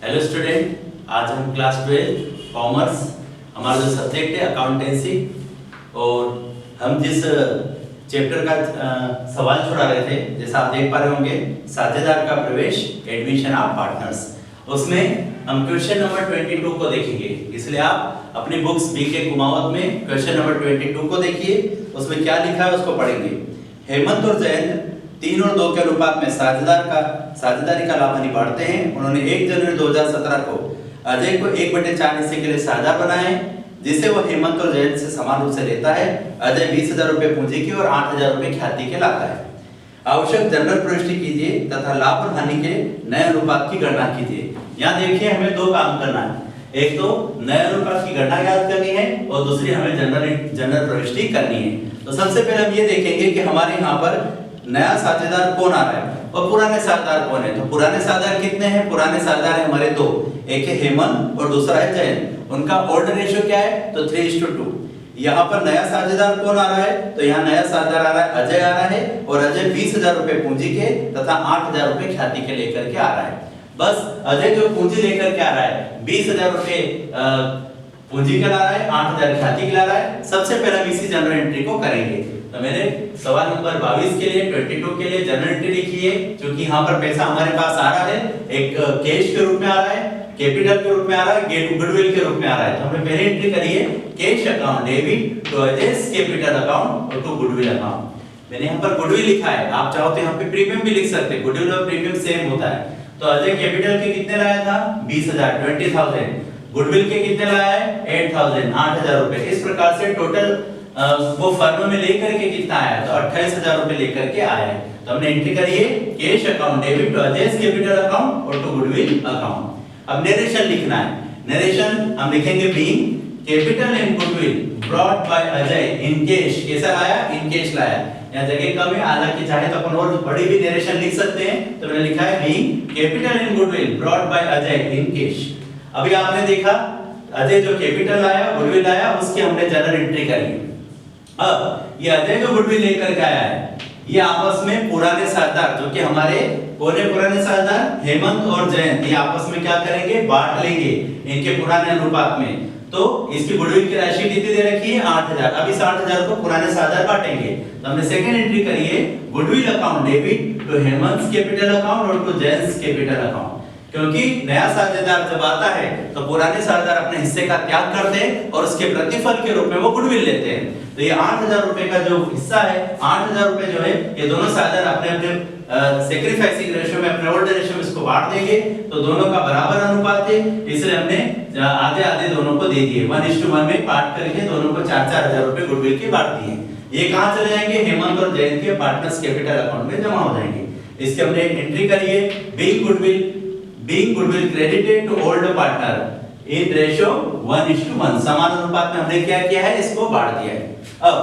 Hello student, आज हम class 12 commerce हमारा जो सब्जेक्ट है अकाउंटेंसी और हम जिस चैप्टर का सवाल छोड़ा रहे थे, जैसा आप देख पा रहे होंगे, साझेदार का प्रवेश एडमिशन ऑफ पार्टनर्स, उसमें हम क्वेश्चन नंबर 22 को देखेंगे। इसलिए आप अपनी बुक्स बीके कुमावत में क्वेश्चन नंबर 22 को देखिए, उसमें क्या लिखा है उसको पढ़ेंगे। हेमंत और जयंत 3 और 2 के अनुपात में साझेदारी का लाभ बांटते हैं। उन्होंने 1 जनवरी 2017 को अजय को 1/4 हिस्से के लिए साझेदार बनाए, जिसे वो हेमंत और जयंत से समान रूप से लेता है। अजय 20,000 रुपए पूंजी की और 8,000 रुपए ख्याति के लाता है। आवश्यक जनरल प्रविष्टि कीजिए तथा लाभ और हानि के नए अनुपात की गणना कीजिए। यहाँ देखिए, हमें 2 काम करना है, एक तो नए अनुपात की गणना याद करनी है और दूसरी हमें जनरल प्रविष्टि करनी है। तो सबसे पहले हम ये देखेंगे कि हमारे यहाँ पर नया साझेदार कौन आ रहा है और पुराने साझेदार कौन है। तो पुराने साझेदार कितने हैं? पुराने साझेदार है हमारे 2, एक है हेमंत और दूसरा है जयंत। उनका ओल्ड रेशियो क्या है? तो 3:2। यहाँ पर नया साझेदार कौन आ रहा है? तो यहाँ नया साझेदार आ रहा है, अजय आ रहा है, और अजय 20,000 रुपए पूंजी के तथा 8,000 रुपए ख्याति के लेकर के आ रहा है। बस अजय जो पूंजी लेकर के आ रहा है 20,000 रुपए पूंजी के ला रहा है, 8,000 ख्याति के ला रहा है। सबसे पहले हम इसी जनरल एंट्री को करेंगे। तो मैंने सवाल नंबर 22 के लिए 22 के लिए जनरल एंट्री लिखी है, क्योंकि यहाँ पर पैसा हमारे पास आ रहा है, एक कैश के रूप में आ रहा है, कैपिटल के रूप में आ रहा है, गुडविल के रूप में आ रहा है। तो हमने पहले एंट्री करी है cash account debit to Ajay's capital account और टू गुडविल अकाउंट। मैंने यहाँ पर गुडविल लिखा है, आप चाहो तो यहाँ पे प्रीमियम भी लिख सकते हैं, गुडविल और प्रीमियम सेम होता है। तो अजय कैपिटल के कितने लाया था? 20,000, 20,000। गुडविल के कितने लाया है? 8,000, 8,000 रुपए। इस प्रकार से टोटल वो फर्म में लेकर के कितना आया? तो 28,000 रुपए लेकर के आया है। तो हमने एंट्री करी है cash account debit to Ajay's capital account और टू गुडविल अकाउंट। अब नरेशन लिखना है। नरेशन हम लिखेंगे being capital and goodwill brought by Ajay in cash. कैसा लाया? इन कैश लाया। यहाँ जगह कम है, हालांकि चाहे तो अपन और बड़ी भी नरेशन लिख सकते हैं। तो मैंने लिखा है being capital and goodwill brought by Ajay in cash. अभी आपने देखा अजय जो कैपिटल लाया, गुडविल लाया, उसकी हमने जनरल एंट्री करी। अब ये अजय जो गुडविल लेकर के आया है, ये आपस में पुराने साझेदार, जो कि हमारे पुराने साझेदार हेमंत और जयंत, ये आपस में क्या करेंगे? बांट लेंगे इनके पुराने अनुपात में। तो इसकी गुडविल की राशि कितनी दे रखी है? 8,000। अब इस 8,000 को पुराने साझेदार बांटेंगे। तो हमने सेकंड एंट्री करी है goodwill account debit to Hemant capital account और टू जयंत कैपिटल अकाउंट। क्योंकि नया साझेदार जब आता है तो पुराने साझेदार अपने हिस्से का त्याग करते हैं और उसके प्रतिफल के रूप में वो गुडविल लेते हैं। तो ये 8,000 रुपए का जो हिस्सा है, 8,000 रुपए जो है, ये दोनों साझेदार अपने अपने सैक्रिफाइसिंग रेशियो में, अपने ओल्ड रेशियो में इसको बांट देंगे। तो दोनों का बराबर अनुपात है, इसलिए हमने आधे आधे दोनों को दे दिए। 1:1 में बांट करके दोनों को 4-4 हजार रुपए गुडविल के बांट दिए। ये कहाँ चले जाएंगे? हेमंत और जयंत के पार्टनर्स कैपिटल अकाउंट में जमा हो जाएंगे। इसके हमने एंट्री करी है being goodwill credited to old partner in ratio 1:1। समान अनुपात में हमने क्या किया है? इसको बांट दिया है। अब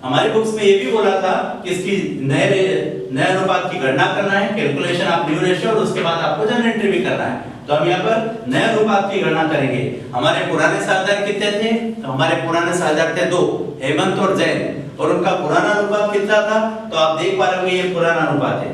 हमारी बुक्स में ये भी बोला था कि इसकी नए अनुपात की गणना करना है, कैलकुलेशन ऑफ न्यू रेशियो, और उसके बाद आपको जनरल एंट्री भी करना है। तो हम यहाँ पर नए अनुपात की गणना करेंगे। हमारे पुराने साझेदार कितने थे? तो हमारे पुराने साझेदार थे 2, हेमंत और जयंत, और उनका पुराना अनुपात कितना था? तो आप देख पा रहे होंगे ये पुराना अनुपात है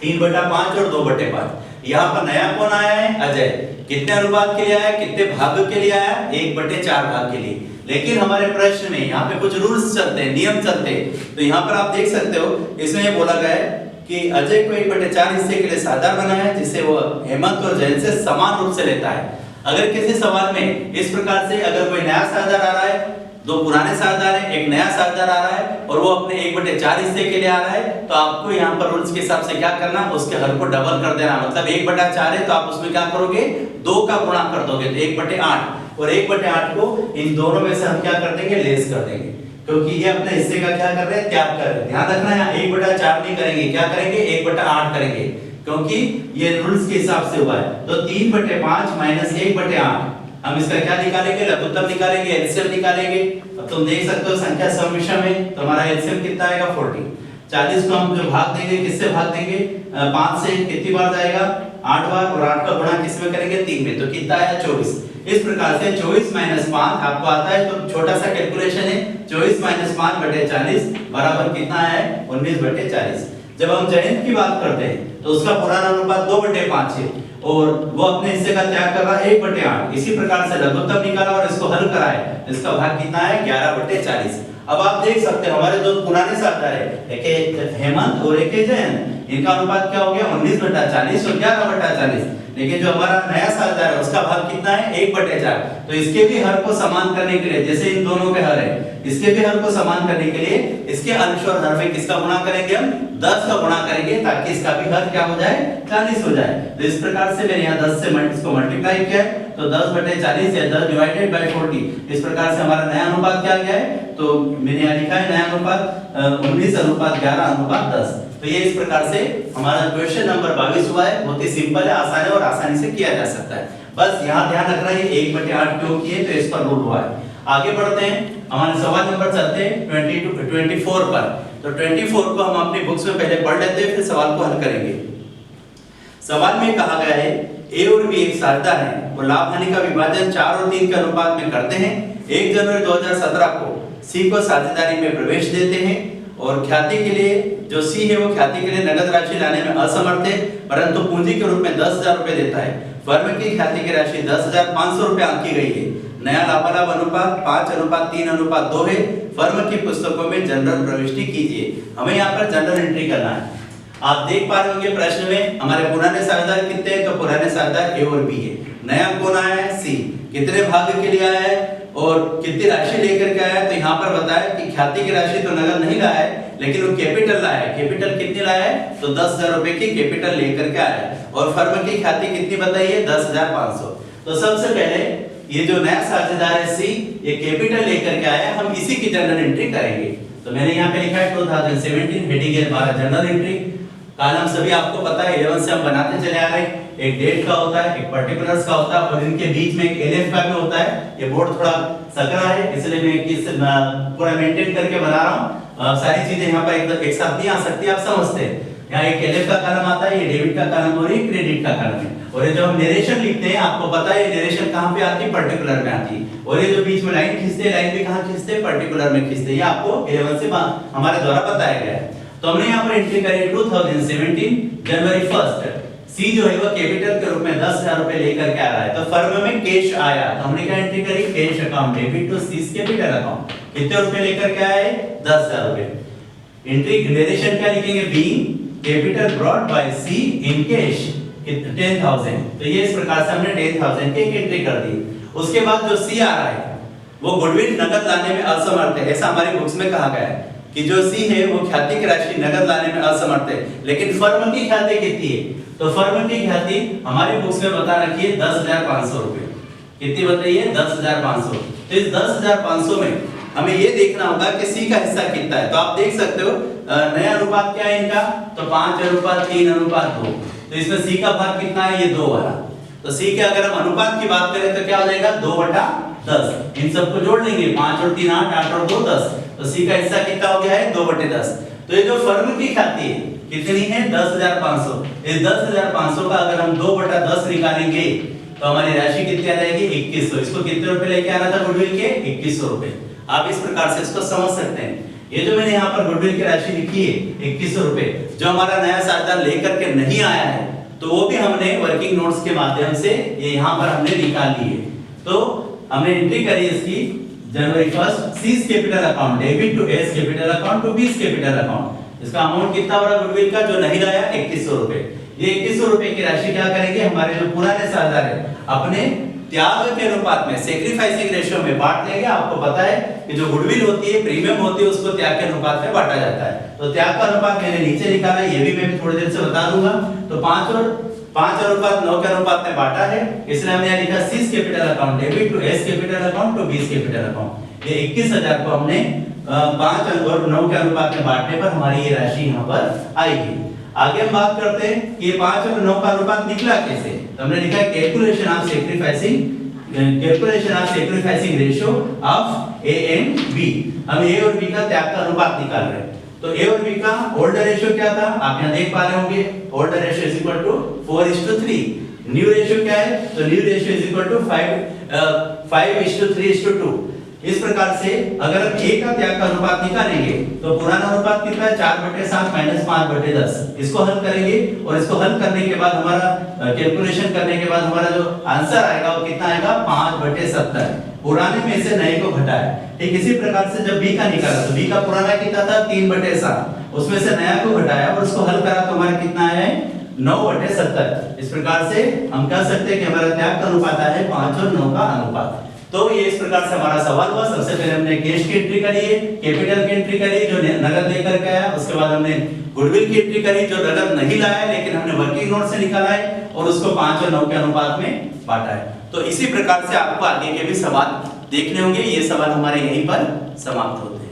3/5 और 2/5। यहाँ पर नया कौन आया है? अजय। कितने अनुपात के लिए आया? कितने भाग के लिए आया? 1/4 भाग के लिए। लेकिन हमारे प्रश्न में यहाँ पे कुछ रूल्स चलते हैं, नियम चलते हैं। तो यहाँ पर आप देख सकते हो, इसमें ये बोला गया है कि अजय को 1/4 हिस्से के लिए साझेदार बनाया है, जिसे वो हेमंत और जयंत से समान रूप से लेता है। अगर किसी सवाल में इस प्रकार से अगर कोई नया साझेदार आ रहा है, 2 पुराने साझेदार है, एक नया साझेदार आ रहा है, और वो अपने 1/4 हिस्से के लिए आ रहा है, तो आपको यहाँ पर रूल्स के हिसाब से क्या करना? उसके हर को डबल कर देना। मतलब 1/4 है तो आप उसमें क्या करोगे? 2 का गुणा कर दोगे, तो 1/8, और 1/8 को इन दोनों में से हम क्या कर देंगे? लेस कर देंगे, क्योंकि ये अपने हिस्से का क्या कर रहे हैं? त्याग कर रहे हैं। ध्यान रखना, यहाँ 1/4 नहीं करेंगे, क्या करेंगे? 1/8 करेंगे, क्योंकि ये रूल्स के हिसाब से हुआ है। तो 3/5 माइनस 1/8, हम इसका क्या निकालेंगे? लघुत्तम निकालेंगे, एलसीएम निकालेंगे। अब तुम देख सकते हो संख्या सम विषम है, तो हमारा एलसीएम कितना आएगा? 40। 40 को हम जो भाग देंगे, किससे भाग देंगे? 5 से कितनी बार जाएगा? 8 बार, और 8 का गुणा किस में करेंगे? 3 में। तो कितना आया? 24। इस प्रकार से 24 - 5 आपको आता है, तो छोटा सा कैलकुलेशन है, 24 - 5/40 बराबर कितना है? 19/40। जब हम जयंत की बात करते हैं तो उसका पुराना अनुपात 2/5 है और वो अपने हिस्से का त्याग कर रहा है 1/8। इसी प्रकार से लघुत्तम निकाला और इसको हल कराए, इसका भाग कितना है 11/40। अब आप देख सकते हो हमारे दो पुराने साझेदार है, एक है हेमंत और एक है जयंत, इनका अनुपात क्या हो गया 19/40 और 11/40। लेकिन जो हमारा नया साझेदार है उसका भाग कितना है 1/4। तो इसके भी हर को समान करने के लिए, जैसे इन दोनों के हर है, इसके भी हर को समान करने के लिए इसके अंश और हर में किसका गुणा करेंगे हम 10 का गुणा करेंगे, ताकि इसका भी हर क्या हो जाए 40 हो जाए। तो इस प्रकार से मैंने यहाँ 10 से इसको मल्टीप्लाई किया है, तो 10/40 या 10 डिवाइडेड बाय 40। इस प्रकार से हमारा नया अनुपात क्या गया है, तो मैंने यहाँ लिखा है नया अनुपात 19:11:10। तो ये इस प्रकार से हमारा क्वेश्चन नंबर 22 हुआ है। बहुत ही सिंपल है, आसान है और आसानी से किया जा सकता है। बस यहाँ ध्यान रखना है 1/8 क्यों किए, तो इस पर रूल हुआ है। आगे बढ़ते हैं, हमारे सवाल नंबर चलते हैं 24 पर। तो 24 को हम अपनी बुक्स में पहले पढ़ लेते हैं, फिर सवाल को हल करेंगे। सवाल में कहा गया है ए और बी एक साझेदार हैं, वो लाभ हानि का विभाजन 4 और 3 के अनुपात में करते हैं। 1 जनवरी 2017 को सी को साझेदारी में प्रवेश देते हैं और ख्याति के लिए जो सी है वो ख्याति के लिए नगद राशि लाने में असमर्थ है, परंतु पूंजी के रूप में 10,000 रुपए देता है। फर्म की ख्याति की राशि 10,500 रुपए आंकी गई है। नया लाभालाभ अनुपात 5:3:2 है। फर्म की पुस्तकों में जनरल प्रविष्टि कीजिए। हमें यहाँ पर जनरल एंट्री करना है। आप देख पा रहे होंगे प्रश्न में हमारे पुराने साझेदार कितने हैं, तो पुराने साझेदार ए और बी है। नया कौन आया है सी, कितने भाग के लिए आया है और कितनी राशि लेकर के आया है, तो यहाँ पर बताया कि ख्याति की राशि तो नगद नहीं लाया है, लेकिन वो कैपिटल लाया है। कैपिटल कितनी लाया है, तो 10,000 रुपए की कैपिटल लेकर के आया है और फर्म की ख्याति कितनी बताई है 10,500। तो सबसे पहले ये जो नया साझेदार है सी, ये कैपिटल लेकर के आया, हम इसी की जनरल एंट्री करेंगे। तो मैंने यहाँ पे लिखा है 2017, हेडिंग है हमारा जनरल एंट्री। कॉलम सभी आपको पता है 11 से हम बनाते चले आ रहे हैं। एक डेट का होता है, एक पर्टिकुलर्स का होता है और इनके बीच में एक एलएफ का भी होता है। ये बोर्ड थोड़ा सकरा है, इसलिए मैं किस पूरा मेंटेन करके बना रहा हूँ। सारी चीजें यहाँ पर एक साथ नहीं आ सकती, आप समझते हैं। यहाँ एक एलएफ का कॉलम आता है, ये डेबिट का कॉलम और ये क्रेडिट का कॉलम है। और ये जो हम नरेशन लिखते हैं, आपको पता है नरेशन कहाँ पे आती है, पर्टिकुलर में आती है। और ये जो बीच में लाइन खींचते हैं, लाइन भी कहाँ खींचते हैं, पर्टिकुलर में खींचते हैं। ये आपको 11 से हमारे द्वारा बताया गया है। तो हमने यहाँ पर एंट्री करी 2017 जनवरी 1 सी जो है वो कैपिटल के रूप में 10,000 रुपए लेकर के आ रहा है। तो फर्म में कैश आया, तो हमने क्या एंट्री करी, cash account debit to C's capital account. कितने रुपए लेकर के आए 10,000 रुपए। एंट्री नरेशन क्या लिखेंगे, being capital brought by C in cash 10,000। तो ये इस प्रकार से हमने 10,000 की एक एंट्री कर दी। उसके बाद जो सी आ रहा है वो गुडविल नकद लाने में असमर्थ है, ऐसा हमारी बुक्स में कहा गया है कि जो सी है वो ख्याति की राशि नगद लाने में असमर्थ है। लेकिन फर्म की ख्याति कितनी है, तो फर्म की ख्याति हमारी बुक्स में बता रखी है 10,500 रुपए। कितनी बताइए 10,500। तो इस 10,500 में हमें ये देखना होगा कि सी का हिस्सा कितना है। तो आप देख सकते हो नया अनुपात क्या है इनका, तो 5:3:2। तो इसमें सी का भाग कितना है, ये 2 वाला। तो सी के अगर हम अनुपात की बात करें तो क्या हो जाएगा 2/10। इन सबको जोड़ लेंगे, 5 और 3 8, 8 और 2 10। तो सी का हिस्सा कितना हो गया है 2/10। तो ये जो फर्म की ख्याति है कितनी है 10,500। इस 10,500 का अगर हम 2/10 निकालेंगे तो हमारी राशि कितनी आ जाएगी 2100। इसको कितने रुपए लेके आना था गुडविल के 2100 रुपए। आप इस प्रकार से इसको समझ सकते हैं। ये जो मैंने यहाँ पर गुडविल की राशि लिखी है 2100 रुपए, जो हमारा नया साझेदार लेकर के नहीं आया है, तो वो भी हमने वर्किंग नोट्स के माध्यम से ये यहाँ पर हमने निकाल ली है। तो हमने एंट्री करी इसकी जनवरी 1 C's capital account debit to A's capital account to B's capital account. इसका अमाउंट कितना हो रहा है गुडविल का, जो नहीं लाया 2100 रुपए। ये 2100 रुपए की राशि क्या करेंगे, हमारे जो पुराने साझेदार है अपने त्याग के अनुपात में सैक्रिफाइसिंग रेशियो में बांट लेंगे। आपको पता है कि जो गुडविल होती है, प्रीमियम होती है, उसको त्याग के अनुपात में बांटा जाता है। तो त्याग का अनुपात मैंने नीचे निकाला है, ये भी मैं थोड़ी देर से बता दूंगा। तो 5:9 के अनुपात में बांटा है, इसलिए हमने लिखा C's capital account debit to A's capital account to B's capital account. ये 21,000 को हमने 5 और 9 के अनुपात में बांटने पर हमारी ये राशि यहाँ पर आएगी। आगे हम बात करते हैं कि ये 5 और 9 का अनुपात निकला कैसे। तो हमने लिखा है calculation of sacrificing ratio of A and B. हम ए और बी का त्याग का अनुपात निकाल रहे हैं। तो ए और बी का ओल्ड रेशियो क्या था, आप यहाँ देख पा रहे होंगे, old ratio is equal to 4:3। New ratio क्या है, तो new ratio is equal to 5:3:2। इस प्रकार से अगर हम ए का त्याग का अनुपात निकालेंगे तो पुराना अनुपात कितना है 4/7 - 5/10। इसको हल करेंगे और इसको हल करने के बाद हमारा कैलकुलेशन करने के बाद हमारा जो आंसर आएगा वो कितना आएगा 5/70। पुराने में से नए को घटाया। ठीक इसी प्रकार से जब बी का निकाला तो बी का पुराना कितना था 3/7, उसमें से नया को घटाया और उसको हल करा तो हमारा कितना है 9/70। इस प्रकार से हम कह सकते हैं कि हमारा त्याग का अनुपात है 5 और 9 का अनुपात। तो ये इस प्रकार से हमारा सवाल हुआ। सबसे पहले हमने कैश की एंट्री करी है, कैपिटल की एंट्री करी जो नगद लेकर के आया, उसके बाद हमने गुडविल की एंट्री करी जो नगद नहीं लाया लेकिन हमने वर्किंग नोट से निकाला है और उसको 5 और 9 के अनुपात में बांटा है। तो इसी प्रकार से आपको आगे के भी सवाल देखने होंगे। ये सवाल हमारे यहीं पर समाप्त होते हैं।